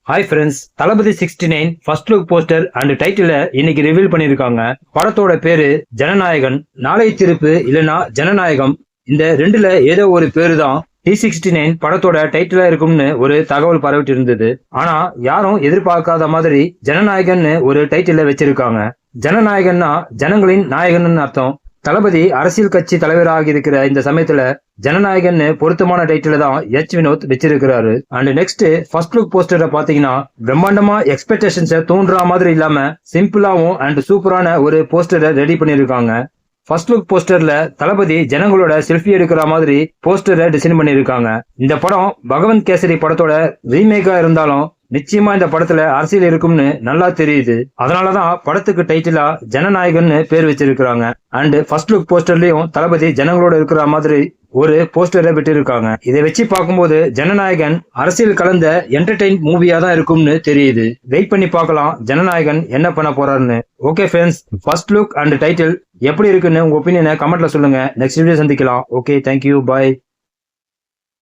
Hi friends, Thalapathy 69 first look poster and டைட்டில இன்னைக்கு reveal பண்ணிருக்காங்க. படத்தோட பேரு ஜனநாயகன், நாளைய திருப்பு இல்லனா ஜனநாயகம். இந்த ரெண்டுல ஏதோ ஒரு பேரு தான் T69 படத்தோட டைட்டிலா இருக்கும்னு ஒரு தகவல் பரவிட்டு இருந்தது. ஆனா யாரும் எதிர்பார்க்காத மாதிரி ஜனநாயகன்னு ஒரு டைட்டில வச்சிருக்காங்க. ஜனநாயகன்னா ஜனங்களின் நாயகன் அர்த்தம். தளபதி அரசியல் கட்சி தலைவராக இருக்கிற இந்த சமயத்துல ஜனநாயகன்னு பொருத்தமான டைட்டில தான் வினோத் வச்சிருக்கிறாரு. அண்ட் நெக்ஸ்ட் ஃபர்ஸ்ட் லுக் போஸ்டரை பாத்தீங்கன்னா பிரம்மாண்டமா எக்ஸ்பெக்டேஷன்ஸை தூண்டுற மாதிரி இல்லாம சிம்பிளாவும் அண்ட் சூப்பரான ஒரு போஸ்டரை ரெடி பண்ணிருக்காங்க. ஃபர்ஸ்ட் லுக் போஸ்டர்ல தளபதி ஜனங்களோட செல்ஃபி எடுக்கிற மாதிரி போஸ்டரை டிசைன் பண்ணிருக்காங்க. இந்த படம் பகவந்த் கேசரி படத்தோட ரீமேக்கா இருந்தாலும் நிச்சயமா இந்த படத்துல அரசியல் இருக்கும்னு நல்லா தெரியுது. அதனாலதான் படத்துக்கு டைட்டிலா ஜனநாயகன்னு பேர் வச்சிருக்காங்க. அண்ட் ஃபர்ஸ்ட் லுக் போஸ்டர்லயும் தளபதி ஜனங்களோட இருக்கிற மாதிரி ஒரு போஸ்டரை விட்டு. இதை வச்சு பார்க்கும்போது ஜனநாயகன் அரசியல் கலந்த என்டர்டெயின் மூவியா தான் இருக்கும்னு தெரியுது. வெயிட் பண்ணி பார்க்கலாம் ஜனநாயகன் என்ன பண்ண போறாருன்னு. Okay friends, first look and title எப்படி இருக்குன்னு உங்க ஒப்பீனியனை கமெண்ட்ல சொல்லுங்க. நெக்ஸ்ட் வீடியோ சந்திக்கலாம். ஓகே, தேங்க்யூ, பாய்.